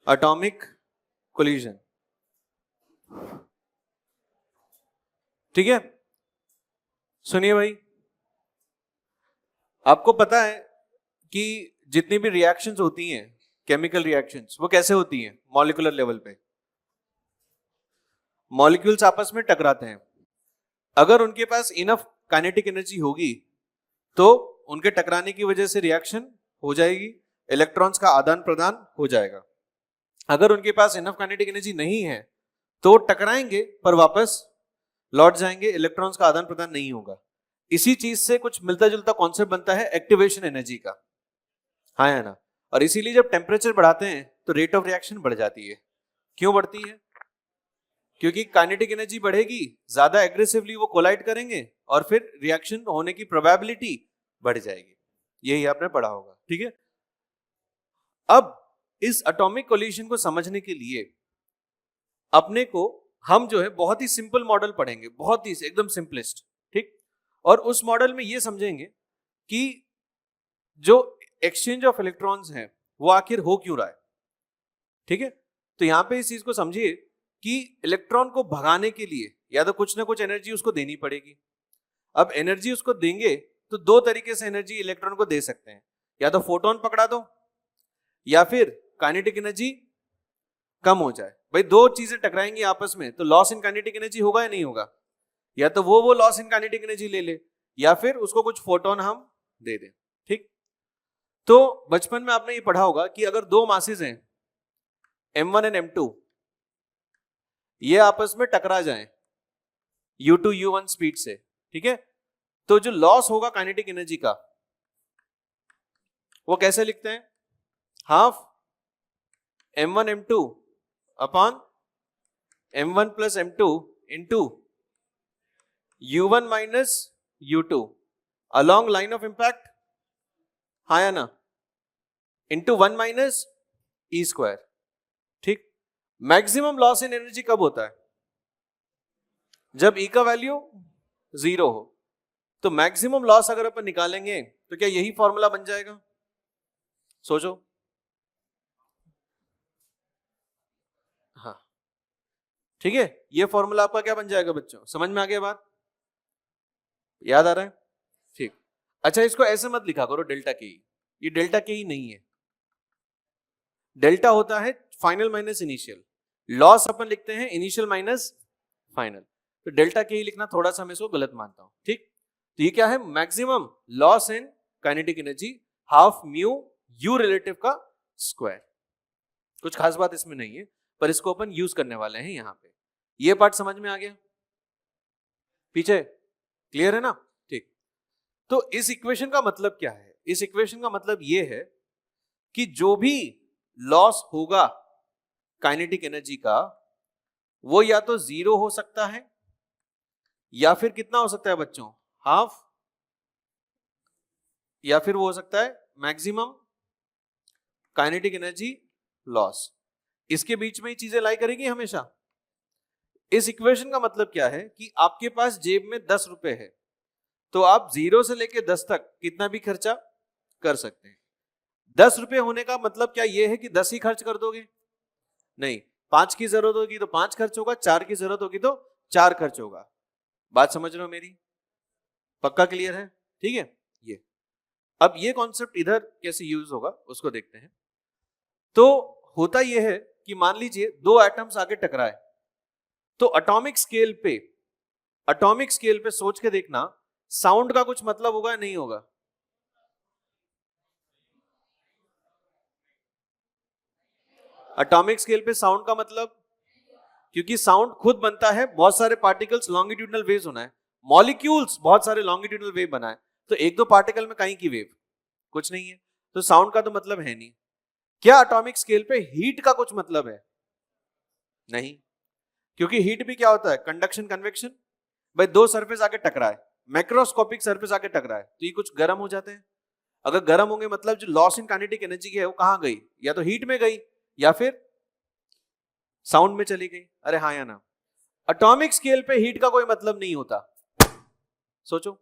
Atomic collision. ठीक है, सुनिए भाई, आपको पता है कि जितनी भी रिएक्शंस होती हैं, केमिकल रिएक्शंस, वो कैसे होती हैं? मॉलिक्यूलर लेवल पे मॉलिक्यूल्स आपस में टकराते हैं। अगर उनके पास इनफ काइनेटिक एनर्जी होगी तो उनके टकराने की वजह से रिएक्शन हो जाएगी, इलेक्ट्रॉन्स का आदान प्रदान हो जाएगा। अगर उनके पास इनफ काइनेटिक एनर्जी नहीं है तो टकराएंगे पर वापस लौट जाएंगे, इलेक्ट्रॉन्स का आदान प्रदान नहीं होगा। इसी चीज से कुछ मिलता जुलता कॉन्सेप्ट बनता है एक्टिवेशन एनर्जी का, हाँ या ना? और इसीलिए जब टेम्परेचर बढ़ाते हैं तो रेट ऑफ रिएक्शन बढ़ जाती है। क्यों बढ़ती है? क्योंकि काइनेटिक एनर्जी बढ़ेगी, ज्यादा एग्रेसिवली वो कोलाइड करेंगे और फिर रिएक्शन होने की प्रोबेबिलिटी बढ़ जाएगी। यही आपने पढ़ा होगा, ठीक है। अब इस एटॉमिक कोलिजन को समझने के लिए अपने को हम जो है बहुत ही सिंपल मॉडल पढ़ेंगे, बहुत ही एकदम सिंपलेस्ट, ठीक। और उस मॉडल में ये समझेंगे कि जो एक्सचेंज ऑफ इलेक्ट्रॉन्स है वो आखिर हो क्यों रहा है, ठीक है। तो यहां पे इस चीज को समझिए कि इलेक्ट्रॉन को भगाने के लिए या तो कुछ ना कुछ एनर्जी उसको देनी पड़ेगी। अब एनर्जी उसको देंगे तो दो तरीके से एनर्जी इलेक्ट्रॉन को दे सकते हैं, या तो फोटोन पकड़ा दो या फिर काइनेटिक एनर्जी कम हो जाए। भाई दो चीजें टकराएंगी आपस में तो लॉस इन काइनेटिक एनर्जी होगा या नहीं होगा? या तो वो लॉस इन काइनेटिक एनर्जी ले ले या फिर उसको कुछ फोटोन हम दे दें, ठीक। तो बचपन में आपने ये पढ़ा होगा कि अगर दो मासेस हैं m1 एंड m2, ये आपस में टकरा जाएं u2 u1 स्पीड से, ठीक है, तो जो लॉस होगा काइनेटिक एनर्जी का वो कैसे लिखते हैं? Half m1 m2 upon m1 plus m2 into u1 minus u2 along line of impact, हाँ या ना, इंटू 1 माइनस ई स्क्वायर, ठीक। मैक्सिमम लॉस इन एनर्जी कब होता है? जब ई का वैल्यू 0 हो। तो मैक्सिमम लॉस अगर अपन निकालेंगे तो क्या यही फॉर्मूला बन जाएगा? सोचो, हाँ, ठीक है, ये फॉर्मूला आपका क्या बन जाएगा बच्चों? समझ में आ गया बात? याद आ रहा है? ठीक। अच्छा, इसको ऐसे मत लिखा करो डेल्टा के, ये डेल्टा के ही नहीं है। डेल्टा होता है फाइनल माइनस इनिशियल, लॉस अपन लिखते हैं इनिशियल माइनस फाइनल। तो डेल्टा के ही लिखना थोड़ा सा मैं इसको गलत मानता हूं, ठीक। तो ये क्या है? Maximum loss in kinetic energy half mu you relative का स्क्वायर। कुछ खास बात इसमें नहीं है पर इसको अपन यूज करने वाले हैं यहां पे। ये पार्ट समझ में आ गया? पीछे क्लियर है ना? ठीक। तो इस इक्वेशन का मतलब क्या है? इस इक्वेशन का मतलब ये है कि जो भी लॉस होगा काइनेटिक एनर्जी का वो या तो 0 हो सकता है या फिर कितना हो सकता है बच्चों? हाफ, या फिर वो हो सकता है मैक्सिमम काइनेटिक एनर्जी लॉस। इसके बीच में ही चीजें लाई करेगी हमेशा। इस इक्वेशन का मतलब क्या है कि आपके पास जेब में 10 रुपए है तो आप 0 से लेके 10 तक कितना भी खर्चा कर सकते हैं। 10 रुपए होने का मतलब क्या ये है कि 10 ही खर्च कर दोगे? नहीं, 5 की जरूरत होगी तो 5 खर्च होगा, 4 की जरूरत होगी तो 4 खर्च होगा। बात समझ रहे हो मेरी? पक्का क्लियर है? ठीक है। ये अब ये कॉन्सेप्ट इधर कैसे यूज होगा उसको देखते हैं। तो होता यह है कि मान लीजिए दो एटम्स आगे टकराए तो एटॉमिक स्केल पे सोच के देखना, साउंड का कुछ मतलब होगा या नहीं होगा? एटॉमिक स्केल पे साउंड का मतलब, क्योंकि साउंड खुद बनता है बहुत सारे पार्टिकल्स लॉन्गिट्यूडनल वेव्स होना है, मॉलिक्यूल्स बहुत सारे लॉन्गिट्यूडनल वेव बनाए, तो एक दो पार्टिकल में कहीं की वेव कुछ नहीं है, तो साउंड का तो मतलब है नहीं। क्या एटॉमिक स्केल पे हीट का कुछ मतलब है? नहीं, क्योंकि हीट भी क्या होता है? Conduction convection. भाई दो सरफेस आके टकराए, मैक्रोस्कोपिक सरफेस आके टकराए तो ये कुछ गर्म हो जाते हैं। अगर गर्म होंगे मतलब जो लॉस इन काइनेटिक एनर्जी है वो कहां गई? या तो हीट में गई या फिर साउंड में चली गई। अरे हाँ या ना? एटॉमिक स्केल पे हीट का कोई मतलब नहीं होता। सोचो,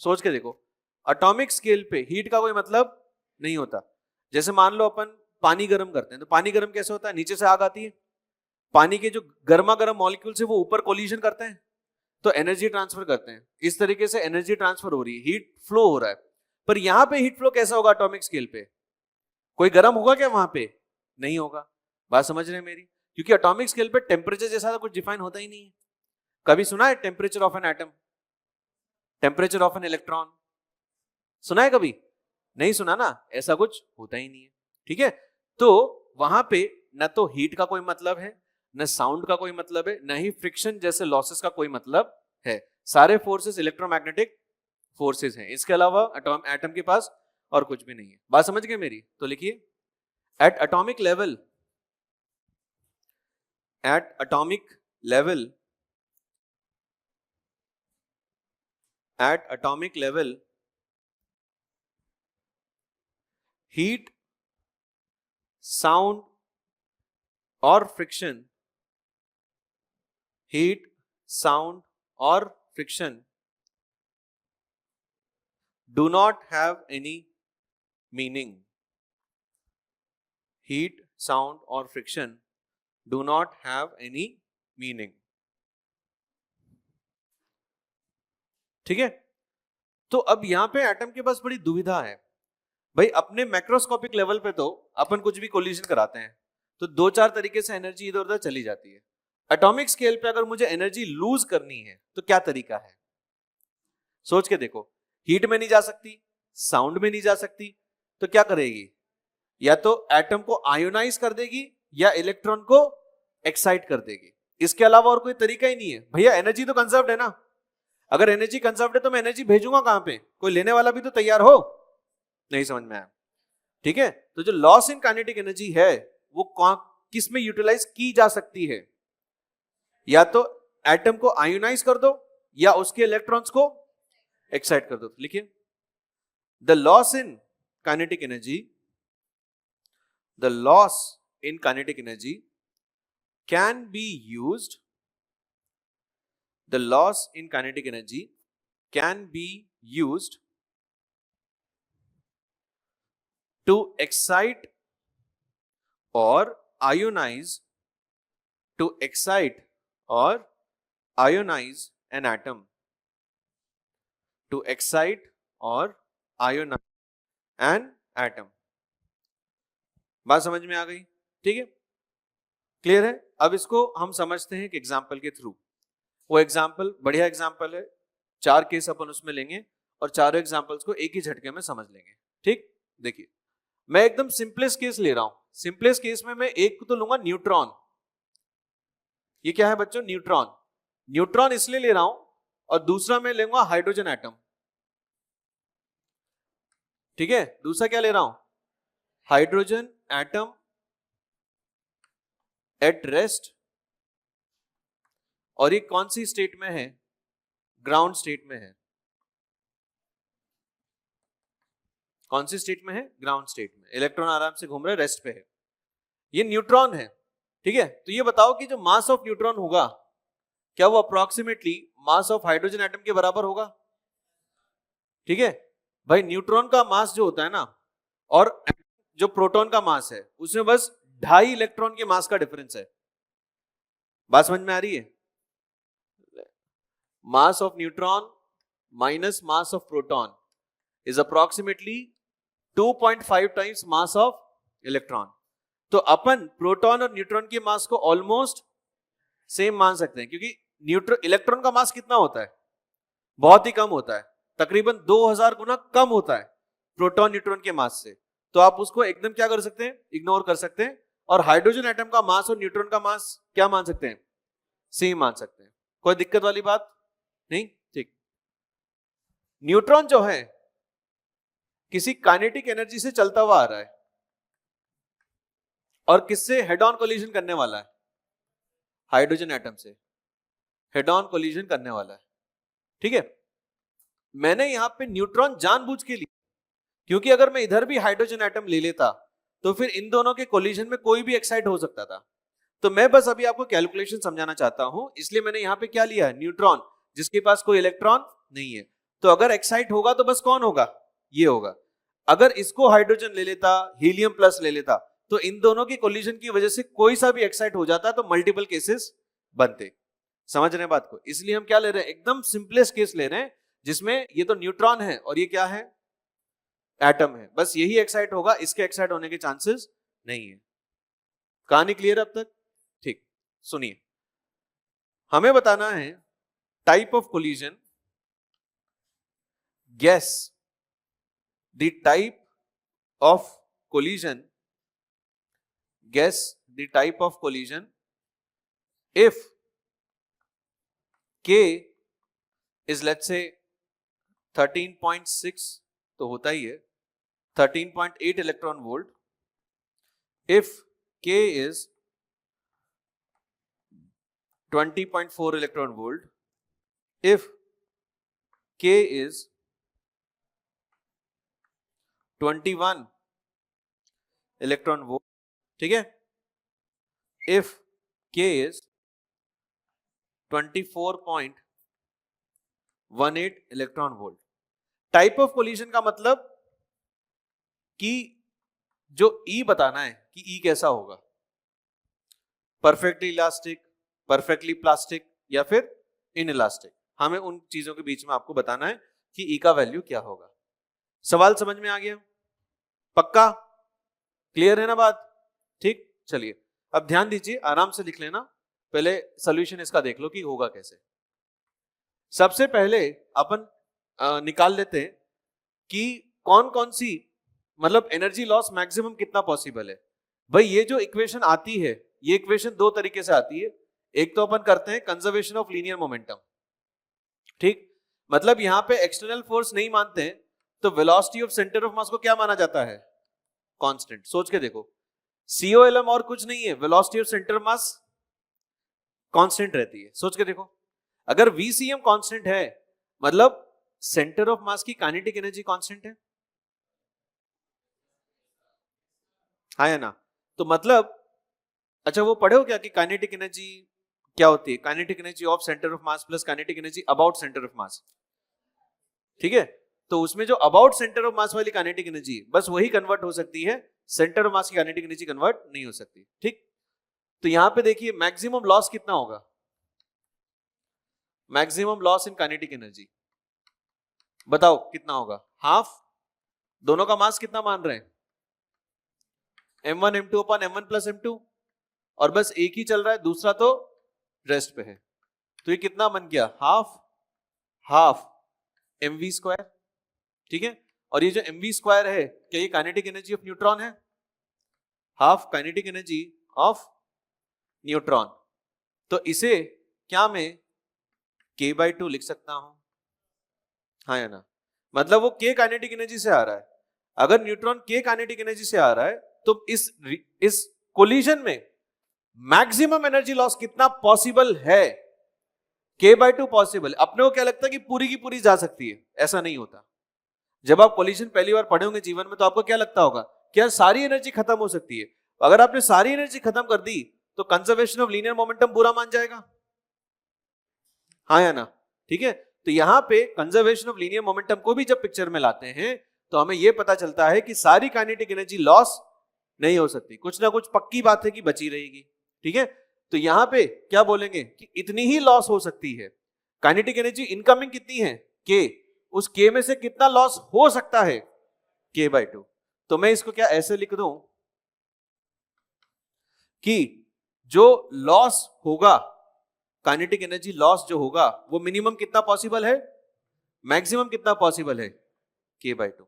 सोच के देखो, एटॉमिक स्केल पे हीट का कोई मतलब नहीं होता। जैसे मान लो अपन पानी गर्म करते हैं, तो पानी गर्म कैसे होता है? नीचे से आग आती है, पानी के जो गर्मा गर्म मॉलिक्यूल्स है वो ऊपर कोलिजन करते हैं तो एनर्जी ट्रांसफर करते हैं। इस तरीके से एनर्जी ट्रांसफर हो रही है, हीट फ्लो हो रहा है। पर यहां पे हीट फ्लो कैसा होगा एटॉमिक स्केल पे? कोई गर्म होगा क्या वहां पे? नहीं होगा। बात समझ रहे हैं मेरी? क्योंकि एटॉमिक स्केल पे टेम्परेचर जैसा कुछ डिफाइन होता ही नहीं है। कभी सुना है temperature of an atom, temperature of an electron? सुना है कभी? नहीं सुना ना, ऐसा कुछ होता ही नहीं है। ठीक है, तो वहां पे न तो हीट का कोई मतलब है, न साउंड का कोई मतलब है, न ही फ्रिक्शन जैसे लॉसेस का कोई मतलब है। सारे फोर्सेस इलेक्ट्रोमैग्नेटिक फोर्सेस हैं, इसके अलावा एटम के पास और कुछ भी नहीं है। बात समझ गए मेरी? तो लिखिए, at atomic level, at atomic level, at atomic level heat, sound or friction, heat, sound or friction do not have any meaning. Heat, sound or friction do not have any meaning. ठीक है, तो अब यहां पे atom के पास बड़ी दुविधा है भाई। अपने मैक्रोस्कोपिक लेवल पे तो अपन कुछ भी कोलिजन कराते हैं तो दो चार तरीके से एनर्जी इधर उधर चली जाती है। एटॉमिक स्केल पे अगर मुझे एनर्जी लूज करनी है तो क्या तरीका है? सोच के देखो, हीट में नहीं जा सकती, साउंड में नहीं जा सकती, तो क्या करेगी? या तो एटम को आयोनाइज कर देगी या इलेक्ट्रॉन को एक्साइट कर देगी। इसके अलावा और कोई तरीका ही नहीं है। भैया एनर्जी तो कंजर्व्ड है ना, अगर एनर्जी कंजर्व्ड है तो मैं एनर्जी भेजूंगा कहां पे? कोई लेने वाला भी तो तैयार हो। नहीं समझ में आया? ठीक है, तो जो लॉस इन काइनेटिक एनर्जी है वो किस में यूटिलाइज की जा सकती है? या तो एटम को आयोनाइज कर दो या उसके इलेक्ट्रॉन्स को एक्साइट कर दो। लिखिए, the loss in kinetic energy, the loss in kinetic energy can be used, the loss in kinetic energy can be used to excite or ionize, to excite or ionize an atom, to excite or ionize an atom. बात समझ में आ गई? ठीक है, clear है? अब इसको हम समझते हैं एक एग्जाम्पल के थ्रू। वो एग्जाम्पल बढ़िया एग्जाम्पल है, 4 केस अपन उसमें लेंगे और चारों एग्जाम्पल्स को एक ही झटके में समझ लेंगे। ठीक, देखिए मैं एकदम सिंपलेस्ट केस ले रहा हूं। सिंपलेस्ट केस में मैं एक तो लूंगा न्यूट्रॉन। ये क्या है बच्चों? न्यूट्रॉन। न्यूट्रॉन इसलिए ले रहा हूं, और दूसरा मैं लूंगा हाइड्रोजन एटम। ठीक है, दूसरा क्या ले रहा हूं? Hydrogen atom at rest. और ये कौन सी स्टेट में है? ग्राउंड स्टेट में है। कौन सी स्टेट में है? ग्राउंड स्टेट में। इलेक्ट्रॉन आराम से घूम रहे, रेस्ट पे है। ये न्यूट्रॉन है। ठीक है, तो ये बताओ कि जो मास ऑफ न्यूट्रॉन होगा क्या वो approximately mass of hydrogen atom के बराबर होगा? ठीक है भाई, न्यूट्रॉन का मास जो होता है ना, और जो प्रोटॉन का मास है उसमें बस 2.5 इलेक्ट्रॉन के मास का डिफरेंस है। बात समझ में आ रही है? Mass of neutron minus mass of proton is approximately 2.5 times mass of electron. तो अपन प्रोटॉन और न्यूट्रॉन के मास को ऑलमोस्ट सेम मान सकते हैं, क्योंकि इलेक्ट्रॉन का मास कितना होता है? बहुत ही कम होता है, तकरीबन 2000 गुना कम होता है प्रोटॉन न्यूट्रॉन के मास से। तो आप उसको एकदम क्या कर सकते हैं? इग्नोर कर सकते हैं। और हाइड्रोजन एटम का मास और न्यूट्रॉन का मास क्या मान सकते हैं? सेम मान सकते हैं। कोई दिक्कत वाली बात नहीं? ठीक, न्यूट्रॉन जो है किसी काइनेटिक एनर्जी से चलता हुआ आ रहा है, और किससे हेड ऑन कोलिजन करने वाला है? हाइड्रोजन एटम से हेड ऑन कोलिजन करने वाला है। ठीक है, मैंने यहां पे न्यूट्रॉन जानबूझ के लिया, क्योंकि अगर मैं इधर भी हाइड्रोजन एटम ले लेता तो फिर इन दोनों के कोलिजन में कोई भी एक्साइट हो सकता था। तो मैं बस अभी आपको कैलकुलेशन समझाना चाहता हूं, इसलिए मैंने यहां पे क्या लिया है? न्यूट्रॉन, जिसके पास कोई इलेक्ट्रॉन नहीं है। तो अगर एक्साइट होगा तो बस कौन होगा? ये होगा। अगर इसको हाइड्रोजन ले लेता, हीलियम प्लस ले लेता, तो इन दोनों की कोलिजन की वजह से कोई सा भी एक्साइट हो जाता तो मल्टीपल केसेस बनते। समझ रहे हैं बात को? इसलिए हम क्या ले रहे हैं, एकदम सिंपलेस्ट केस ले रहे हैं जिसमें ये तो न्यूट्रॉन है और ये क्या है, एटम है, बस यही एक्साइट होगा, इसके एक्साइट होने के चांसेस नहीं है। कहानी क्लियर अब तक? ठीक, सुनिए, हमें बताना है type of collision, guess the type of collision, guess the type of collision if K is let's say 13.6 तो होता ही है 13.8 electron volt, if K is 20.4 electron volt, if K is 21 electron volt, ठीक है, if K is 24.18 electron volt. Type of collision का मतलब कि जो E बताना है कि E कैसा होगा, परफेक्टली इलास्टिक, परफेक्टली प्लास्टिक या फिर इनइलास्टिक, हमें उन चीजों के बीच में आपको बताना है कि E का वैल्यू क्या होगा। सवाल समझ में आ गया? पक्का क्लियर है ना बात? ठीक, चलिए अब ध्यान दीजिए, आराम से लिख लेना, पहले सॉल्यूशन इसका देख लो कि होगा कैसे। सबसे पहले अपन निकाल लेते हैं कि कौन कौन सी, मतलब एनर्जी लॉस मैक्सिमम कितना पॉसिबल है। भाई ये जो इक्वेशन आती है, ये इक्वेशन दो तरीके से आती है, एक तो अपन करते हैं कंजर्वेशन ऑफ लीनियर मोमेंटम, ठीक, मतलब यहां पे एक्सटर्नल फोर्स नहीं मानते हैं तो velocity of centre of mass को क्या माना जाता है, कांस्टेंट। सोच के देखो, COLM और कुछ नहीं है, velocity of centre of mass constant रहती है। सोच के देखो, अगर VCM कांस्टेंट है मतलब सेंटर ऑफ मास की काइनेटिक एनर्जी कांस्टेंट है, हाँ या ना? तो मतलब अच्छा वो पढ़े हो क्या कि काइनेटिक एनर्जी क्या होती है, kinetic energy of centre of mass plus kinetic energy about centre of mass, ठीक है। तो उसमें जो अबाउट सेंटर ऑफ मास वाली काइनेटिक एनर्जी बस वही कन्वर्ट हो सकती है, सेंटर ऑफ मास की काइनेटिक एनर्जी कन्वर्ट नहीं हो सकती, ठीक। तो यहां पे देखिए मैक्सिमम लॉस कितना होगा, maximum loss in kinetic energy बताओ कितना होगा, हाफ। दोनों का मास कितना मान रहे हैं, m1 m2 अपन m1 प्लस m2, और बस एक ही चल रहा है, दूसरा तो रेस्ट पे है, तो ये कितना बन गया, हाफ हाफ mv स्क्वायर, ठीक है। और ये जो mv स्क्वायर है क्या ये काइनेटिक एनर्जी ऑफ न्यूट्रॉन है, half kinetic energy of neutron. तो इसे क्या मैं k/2 लिख सकता हूं, हाँ या ना? मतलब वो k काइनेटिक एनर्जी से आ रहा है, अगर न्यूट्रॉन k काइनेटिक एनर्जी से आ रहा है तो इस कोलिजन में मैक्सिमम एनर्जी लॉस कितना पॉसिबल है, k/2 पॉसिबल। अपने को क्या लगता है कि पूरी की पूरी जा सकती है, ऐसा नहीं होता। जब आप कोलिजन पहली बार पढ़े होंगे जीवन में तो आपको क्या लगता होगा कि यार सारी एनर्जी खत्म हो सकती है। अगर आपने सारी एनर्जी खत्म कर दी तो कंजर्वेशन ऑफ लीनियर मोमेंटम बुरा मान जाएगा, हाँ या ना? ठीक है, तो यहां पे कंजर्वेशन ऑफ लीनियर मोमेंटम को भी जब पिक्चर में लाते हैं तो हमें यह पता चलता है कि सारी काइनेटिक एनर्जी लॉस नहीं हो सकती, कुछ ना कुछ पक्की बात है कि बची रहेगी, ठीक है। तो यहां पे क्या बोलेंगे कि इतनी ही लॉस हो सकती है, काइनेटिक एनर्जी इनकमिंग कितनी है k, उस k में से कितना लॉस हो सकता है k/2। तो मैं इसको क्या ऐसे लिख दूं कि जो लॉस होगा, काइनेटिक एनर्जी लॉस जो होगा वो मिनिमम कितना पॉसिबल है, मैक्सिमम कितना पॉसिबल है, k/2।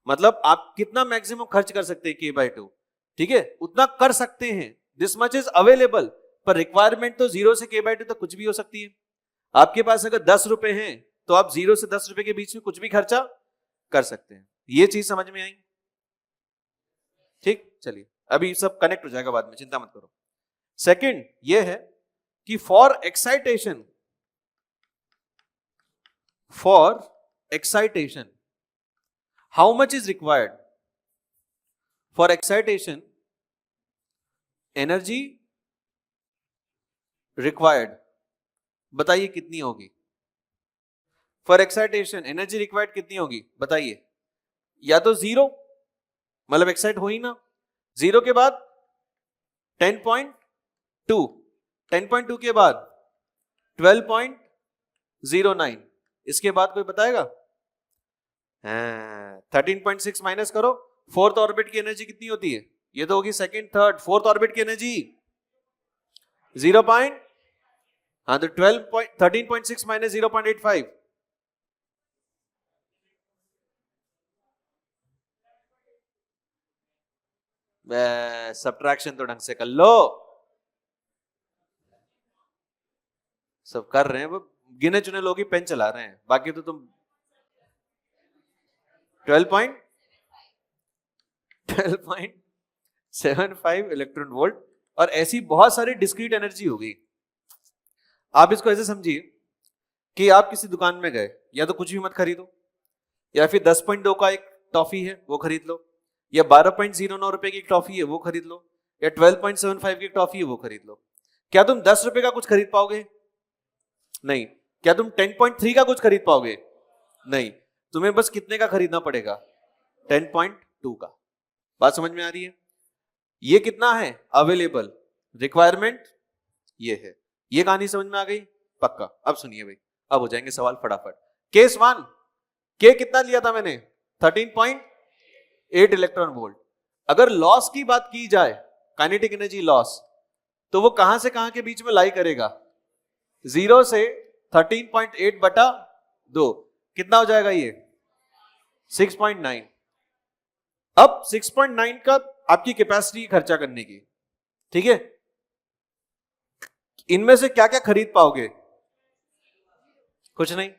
मतलब आप कितना मैक्सिमम खर्च कर सकते हैं k/2, ठीक है, उतना कर सकते हैं, दिस मच इज अवेलेबल। पर रिक्वायरमेंट तो 0 से k/2 तक कुछ भी हो सकती है। आपके पास अगर 10 रुपए हैं तो आप 0 से 10 रुपए के बीच में कुछ भी खर्चा कर सकते हैं। ये चीज समझ में आई? ठीक, चलिए अभी सब कनेक्ट हो जाएगा बाद में, चिंता मत करो। सेकंड ये है कि for excitation how much is required, for excitation energy required बताइए कितनी होगी, फॉर एक्साइटेशन एनर्जी रिक्वायर्ड कितनी होगी बताइए। या तो 0 मतलब एक्साइट हो ही ना, 0 के बाद 10.2, 10.2 के बाद 12.09, इसके बाद कोई बताएगा? 13.6 माइनस करो, फोर्थ ऑर्बिट की एनर्जी कितनी होती है? ये तो होगी सेकंड, थर्ड, फोर्थ ऑर्बिट की एनर्जी 0. हाँ तो 13.6 माइनस 0.85, सब्ट्रैक्शन तो ढंग से कर लो, सब कर रहे हैं वो गिने चुने लोग ही पेन चला रहे हैं, बाकी तो तुम 12.75 इलेक्ट्रॉन वोल्ट। और ऐसी बहुत सारी डिस्क्रीट एनर्जी होगी। आप इसको ऐसे समझिए कि आप किसी दुकान में गए, या तो कुछ भी मत खरीदो, या फिर 10.2 का एक टॉफी है वो खरीद लो, या 12.09 रुपए की एक टॉफी है वो खरीद लो, या 12.75 की टॉफी है वो खरीद लो। क्या तुम 10 रुपए का कुछ खरीद पाओगे? नहीं। क्या तुम 10.3 का कुछ खरीद पाओगे? नहीं। तुम्हें बस कितने का खरीदना पड़ेगा? 10.2 का। बात समझ में आ रही है? ये कितना है अवेलेबल, रिक्वायरमेंट ये है। ये कहानी समझ में आ गई? पक्का। अब सुनिए भाई, अब हो जाएंगे सवाल फटाफट। केस 1, के कितना लिया था मैंने? 13.8 इलेक्ट्रॉन वोल्ट। अगर लॉस की बात की जाए, काइनेटिक एनर्जी लॉस, तो वो कहां से कहां के बीच में लाई करेगा? 0 से 13.8 बटा 2, कितना हो जाएगा ये? 6.9। अब 6.9 का आपकी कैपेसिटी खर्चा करने की, ठीक है? इनमें से क्या क्या खरीद पाओगे? कुछ नहीं।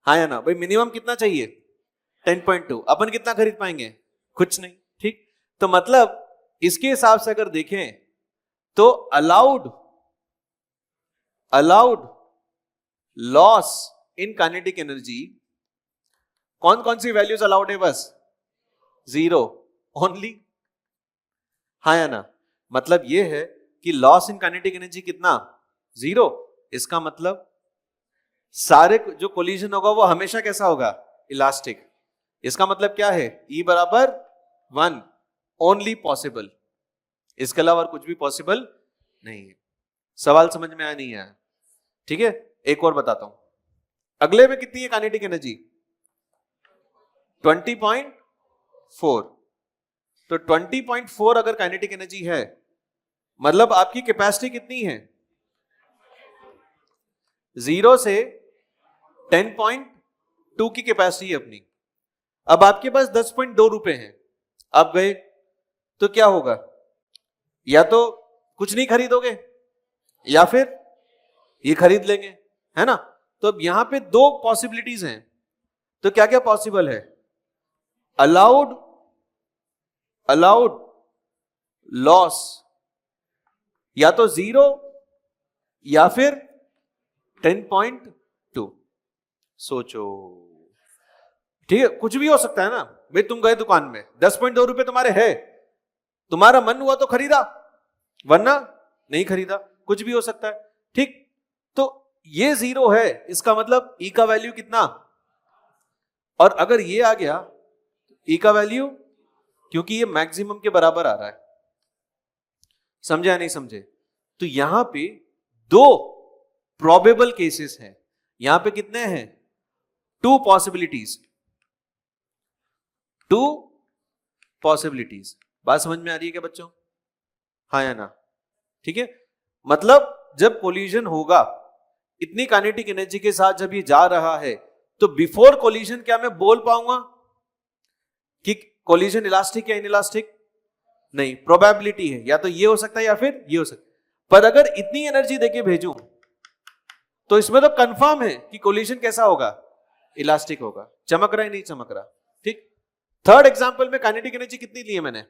हाँ या ना भाई? मिनिमम कितना चाहिए? 10.2। अपन कितना खरीद पाएंगे? कुछ नहीं। ठीक, तो मतलब इसके हिसाब से अगर देखें तो allowed loss in kinetic energy, कौन कौन सी वैल्यूज अलाउड है? बस 0 ओनली। हाँ या ना? मतलब यह है कि लॉस इन काइनेटिक एनर्जी कितना? 0। इसका मतलब सारे जो कोलिजन होगा वो हमेशा कैसा होगा? इलास्टिक। इसका मतलब क्या है? E बराबर 1 ओनली पॉसिबल, इसके अलावा और कुछ भी पॉसिबल नहीं है। सवाल समझ में आया नहीं आया? ठीक है, एक और बताता हूं। अगले में कितनी है काइनेटिक एनर्जी? 20.4। तो 20.4 अगर काइनेटिक एनर्जी है, मतलब आपकी कैपेसिटी कितनी है? 0 से 10.2 की कैपेसिटी है अपनी। अब आपके पास 10.2 रुपए हैं, आप गए तो क्या होगा? या तो कुछ नहीं खरीदोगे, या फिर ये खरीद लेंगे, है ना? तो अब यहां पे दो पॉसिबिलिटीज हैं। तो क्या क्या पॉसिबल है? अलाउड लॉस या तो 0 या फिर 10.2। सोचो, ठीक है, कुछ भी हो सकता है ना भाई। तुम गए दुकान में, 10.2 रुपए तुम्हारे है, तुम्हारा मन हुआ तो खरीदा, वरना नहीं खरीदा, कुछ भी हो सकता है। ठीक, तो ये 0 है, इसका मतलब E का वैल्यू कितना? और अगर ये आ गया E का वैल्यू, क्योंकि ये मैक्सिमम के बराबर आ रहा है, समझे या नहीं समझे? तो यहां पे दो प्रोबेबल केसेस हैं। यहां पे कितने हैं? 2 पॉसिबिलिटीज। बात समझ में आ रही है क्या बच्चों? हाँ या ना? ठीक है, मतलब जब कोलिजन होगा इतनी काइनेटिक एनर्जी के साथ, जब ये जा रहा है, तो बिफोर कोलिजन क्या मैं बोल पाऊंगा कि कोलिजन इलास्टिक या इनइलास्टिक? नहीं, प्रोबेबिलिटी है, या तो ये हो सकता है या फिर ये हो सकता है। पर अगर इतनी एनर्जी देके भेजूं तो इसमें तो कंफर्म है कि कोलिजन कैसा होगा? इलास्टिक होगा। चमक रहा है नहीं चमक रहा? ठीक, थर्ड एग्जांपल में काइनेटिक एनर्जी कितनी ली है मैंने?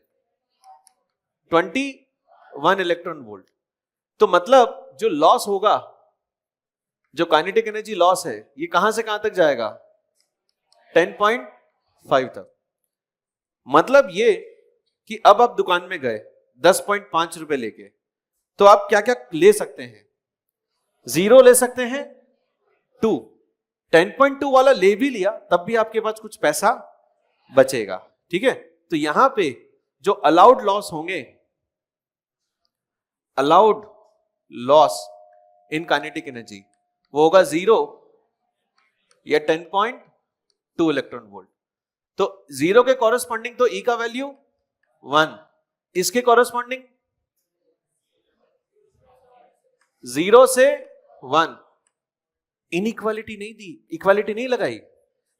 21 इलेक्ट्रॉन वोल्ट। तो मतलब जो लॉस होगा, जो काइनेटिक एनर्जी लॉस है, ये कहां से कहां तक जाएगा? 10.5 तक। मतलब ये कि अब आप दुकान में गए 10.5 रुपए लेके, तो आप क्या क्या ले सकते हैं? 0 ले सकते हैं, 2, 10.2 वाला ले भी लिया तब भी आपके पास कुछ पैसा बचेगा। ठीक है, तो यहां पे जो अलाउड लॉस होंगे, allowed loss in kinetic energy, वो होगा 0 या 10.2 इलेक्ट्रॉन वोल्ट। तो 0 के कॉरेस्पॉन्डिंग तो E का वैल्यू 1, इसके कॉरेस्पॉन्डिंग 0 से 1। इनइक्वालिटी नहीं दी, इक्वालिटी नहीं लगाई,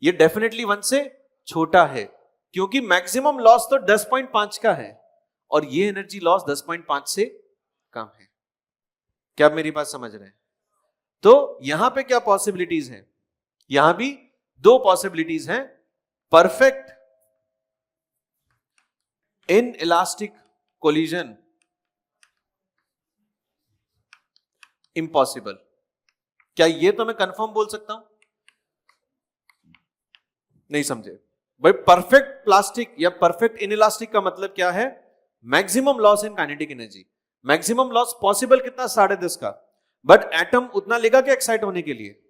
ये डेफिनेटली 1 से छोटा है, क्योंकि मैक्सिमम लॉस तो 10.5 का है और ये एनर्जी लॉस 10.5 से कम है। क्या आप मेरी बात समझ रहे हैं? तो यहां पे क्या पॉसिबिलिटीज हैं? यहां भी 2 पॉसिबिलिटीज हैं। Perfect in elastic collision, impossible. क्या ये तो मैं कंफर्म बोल सकता हूं? नहीं समझे भाई। परफेक्ट प्लास्टिक या परफेक्ट इनइलास्टिक का मतलब क्या है? Maximum loss in kinetic energy. Maximum loss possible कितना? 10.5 का। बट एटम उतना लेगा क्या एक्साइट होने के लिए?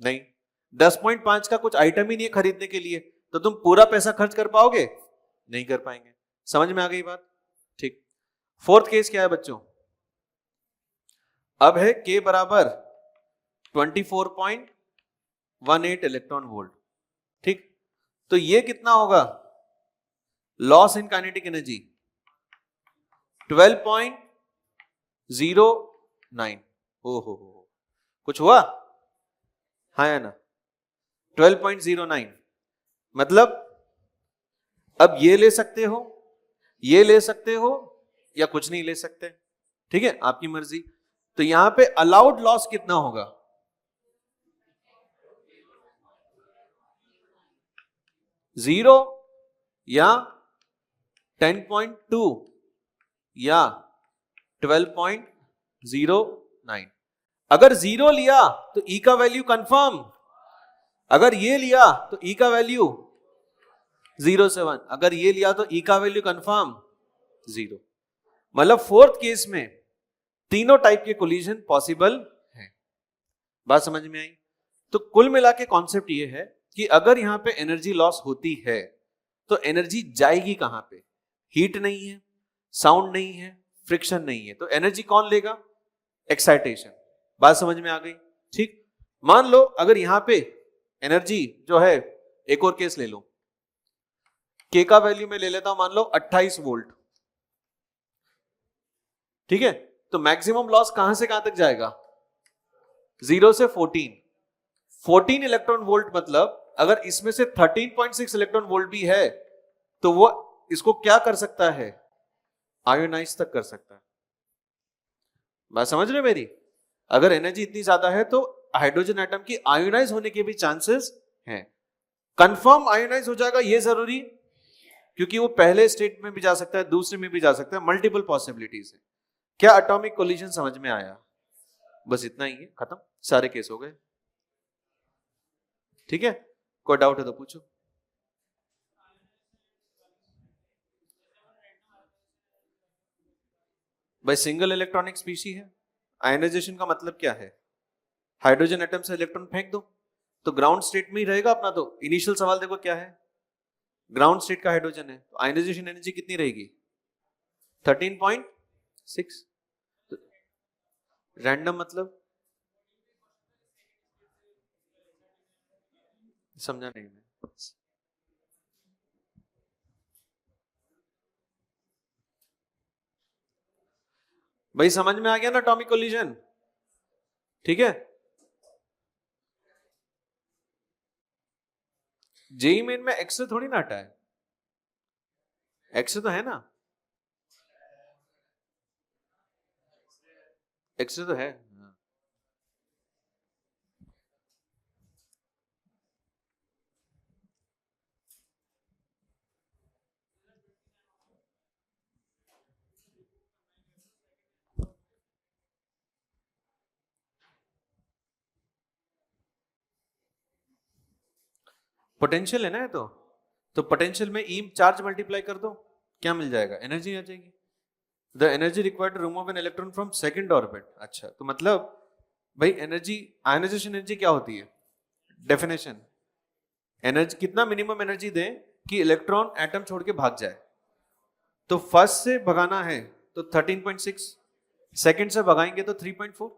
नहीं। 10.5 का कुछ आइटम ही नहीं है खरीदने के लिए, तो तुम पूरा पैसा खर्च कर पाओगे? नहीं कर पाएंगे। समझ में आ गई बात? ठीक। फोर्थ केस क्या है बच्चों? अब है K बराबर 24.18 इलेक्ट्रॉन वोल्ट। ठीक। तो ये कितना होगा? Loss in kinetic energy 12.09। ओहो, कुछ हुआ? हाँ या ना? 12.09 मतलब अब ये ले सकते हो, ये ले सकते हो, या कुछ नहीं ले सकते। ठीक है, आपकी मर्जी। तो यहां पे अलाउड लॉस कितना होगा? 0 या 10.2 या 12.09। अगर 0 लिया तो E का वैल्यू कंफर्म, अगर ये लिया तो E का वैल्यू 0 से 1, अगर ये लिया तो E का वैल्यू कंफर्म 0। मतलब फोर्थ केस में तीनों टाइप के कोलिजन पॉसिबल है। बात समझ में आई? तो कुल मिला के कॉन्सेप्ट ये है कि अगर यहां पे एनर्जी लॉस होती है तो एनर्जी जाएगी कहां पे? हीट नहीं है, साउंड नहीं है, फ्रिक्शन नहीं है, तो एनर्जी कौन लेगा? एक्साइटेशन। बात समझ में आ गई? ठीक। मान लो अगर यहां पे एनर्जी जो है, एक और केस ले लो, के का वैल्यू मैं ले लेता हूं मान लो 28 वोल्ट। ठीक है, तो मैक्सिमम लॉस कहां से कहां तक जाएगा? 0 से 14 इलेक्ट्रॉन वोल्ट। मतलब अगर इसमें से 13.6 इलेक्ट्रॉन वोल्ट भी है तो वो इसको क्या कर सकता है? आयोनाइज तक कर सकता है। बात समझ रहे मेरी? अगर एनर्जी इतनी ज्यादा है तो हाइड्रोजन एटम की आयोनाइज होने के भी चांसेस हैं। कंफर्म आयोनाइज हो जाएगा ये जरूरी, क्योंकि वो पहले स्टेट में भी जा सकता है, दूसरे में भी जा सकता है, मल्टीपल पॉसिबिलिटीज है। क्या एटॉमिक कोलिजन समझ में आया? बस इतना ही है, खत्म, सारे केस हो गए। ठीक है, कोई डाउट है तो पूछो। भाई सिंगल इलेक्ट्रॉनिक स्पीशी है। आयनाइजेशन का मतलब क्या है? हाइड्रोजन एटम से इलेक्ट्रॉन फेंक दो तो ग्राउंड स्टेट में ही रहेगा अपना। तो इनिशियल सवाल देखो क्या है, ग्राउंड स्टेट का हाइड्रोजन है, तो आयनाइजेशन एनर्जी कितनी रहेगी? 13.6। रैंडम मतलब समझा नहीं मैं। भाई समझ में आ गया ना एटॉमिक कोलिजन? ठीक है, जेई मेन में एक्सरे थोड़ी ना हटा है, एक्सरे तो है ना, एक्सरे तो है। पोटेंशियल है ना ये तो पोटेंशियल में ई चार्ज मल्टीप्लाई कर दो, क्या मिल जाएगा? एनर्जी आ जाएगी। The energy required to remove an electron from second orbit. अच्छा, तो मतलब भाई एनर्जी, आयनाइजेशन एनर्जी क्या होती है? डेफिनेशन, एनर्जी कितना मिनिमम एनर्जी दें कि इलेक्ट्रॉन एटम छोड़ के भाग जाए? तो फर्स्ट से भगाना है तो 13.6, सेकंड से भगाएंगे तो 3.4।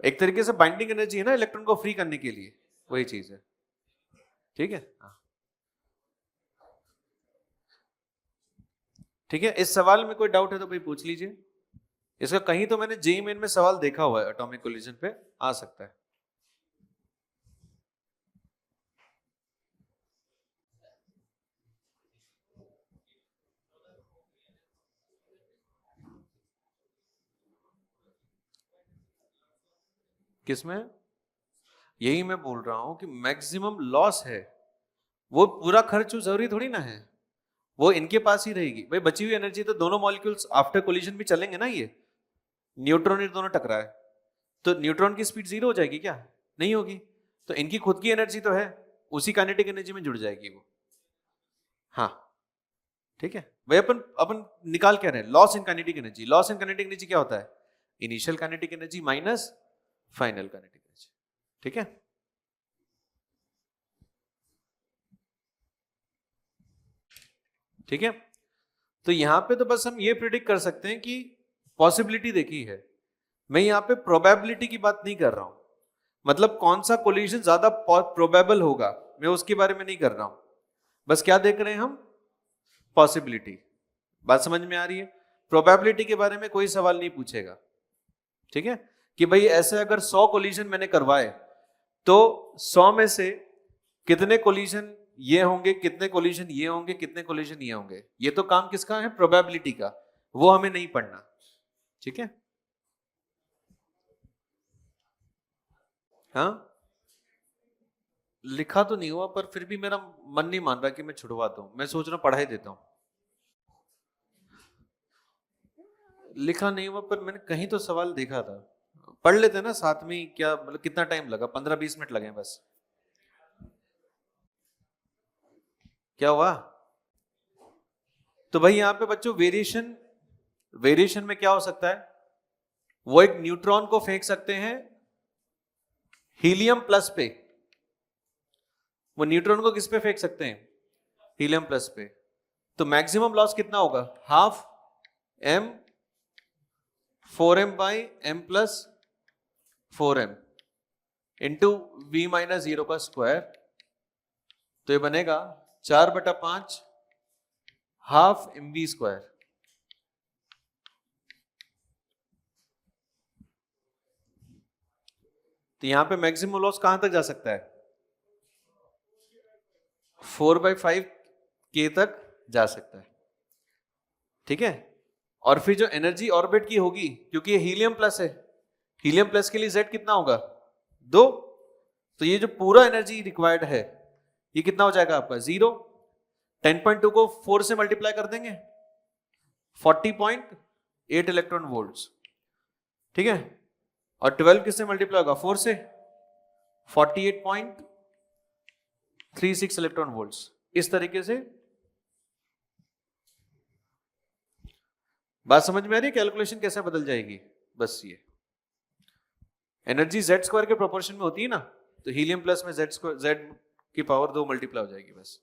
एक तरीके से बाइंडिंग एनर्जी है ना इलेक्ट्रॉन को फ्री करने के लिए, वही चीज है। ठीक है, ठीक है। इस सवाल में कोई डाउट है तो कोई पूछ लीजिए। इसका कहीं तो मैंने जेईई मेन में सवाल देखा हुआ है, एटॉमिक कोलिजन पे आ सकता है। किसमें? यही मैं बोल रहा हूं कि मैक्सिमम लॉस है, वो पूरा खर्च जरूरी थोड़ी ना है, वो इनके पास ही रहेगी। भाई बची हुई एनर्जी तो दोनों मॉलिक्यूल्स आफ्टर कोलिजन भी चलेंगे ना, ये न्यूट्रॉन ये दोनों टकराए तो न्यूट्रॉन की स्पीड जीरो हो जाएगी क्या? नहीं होगी। तो इनकी खुद की एनर्जी तो है, उसी काइनेटिक एनर्जी में जुड़ जाएगी वो। हाँ ठीक है भाई, अपन अपन निकाल क्या रहे हैं, loss in kinetic energy. Loss in kinetic energy क्या होता है? Initial kinetic energy minus final kinetic energy. ठीक है, ठीक है। तो यहां पे तो बस हम ये प्रिडिक्ट कर सकते हैं कि पॉसिबिलिटी देखी है, मैं यहां पे प्रोबेबिलिटी की बात नहीं कर रहा हूं। मतलब कौन सा कोलिजन ज्यादा प्रोबेबल होगा, मैं उसके बारे में नहीं कर रहा हूं। बस क्या देख रहे हैं हम? पॉसिबिलिटी। बात समझ में आ रही है? प्रोबेबिलिटी के बारे में कोई सवाल नहीं पूछेगा। ठीक है, कि भाई ऐसे अगर 100 कोलिजन मैंने करवाए तो 100 में से कितने कोलिजन ये होंगे, कितने कोलिजन ये होंगे, कितने कोलिजन ये होंगे। ये तो काम किसका है? प्रोबेबिलिटी का। वो हमें नहीं पढ़ना। ठीक है, हाँ लिखा तो नहीं हुआ, पर फिर भी मेरा मन नहीं मान रहा कि मैं छुड़वा दूं। मैं सोच रहा हूं पढ़ा ही देता हूं। लिखा नहीं हुआ, पर मैंने कहीं तो सवाल देखा था। पढ़ लेते ना साथ में ही, क्या मतलब कितना टाइम लगा? 15-20 मिनट लगे बस। क्या हुआ? तो भाई यहां पे बच्चों वेरिएशन, वेरिएशन में क्या हो सकता है? वो एक न्यूट्रॉन को फेंक सकते हैं हीलियम प्लस पे। वो न्यूट्रॉन को किस पे फेंक सकते हैं? हीलियम प्लस पे। तो मैक्सिमम लॉस कितना होगा? Half m 4m by m plus 4m into v minus 0 का स्क्वायर। तो ये बनेगा 4/5 हाफ mv स्क्वायर। तो यहां पे मैक्सिमम लॉस कहां तक जा सकता है? 4/5 k तक जा सकता है। ठीक है, और फिर जो एनर्जी ऑर्बिट की होगी, क्योंकि ये हीलियम प्लस है, हीलियम प्लस के लिए z कितना होगा? 2। तो ये जो पूरा एनर्जी रिक्वायर्ड है ये कितना हो जाएगा आपका? 0। 10.2 को 4 से मल्टीप्लाई कर देंगे, 40.8 इलेक्ट्रॉन वोल्ट्स। ठीक है, और 12 किससे मल्टीप्लाई होगा? 4 से, 48.36 इलेक्ट्रॉन वोल्ट्स। इस तरीके से बात समझ में आ रही है? कैलकुलेशन कैसे बदल जाएगी? बस ये एनर्जी z स्क्वायर के प्रोपोर्शन में होती है ना, तो हीलियम प्लस में z की पावर 2 मल्टीप्लाई हो जाएगी बस।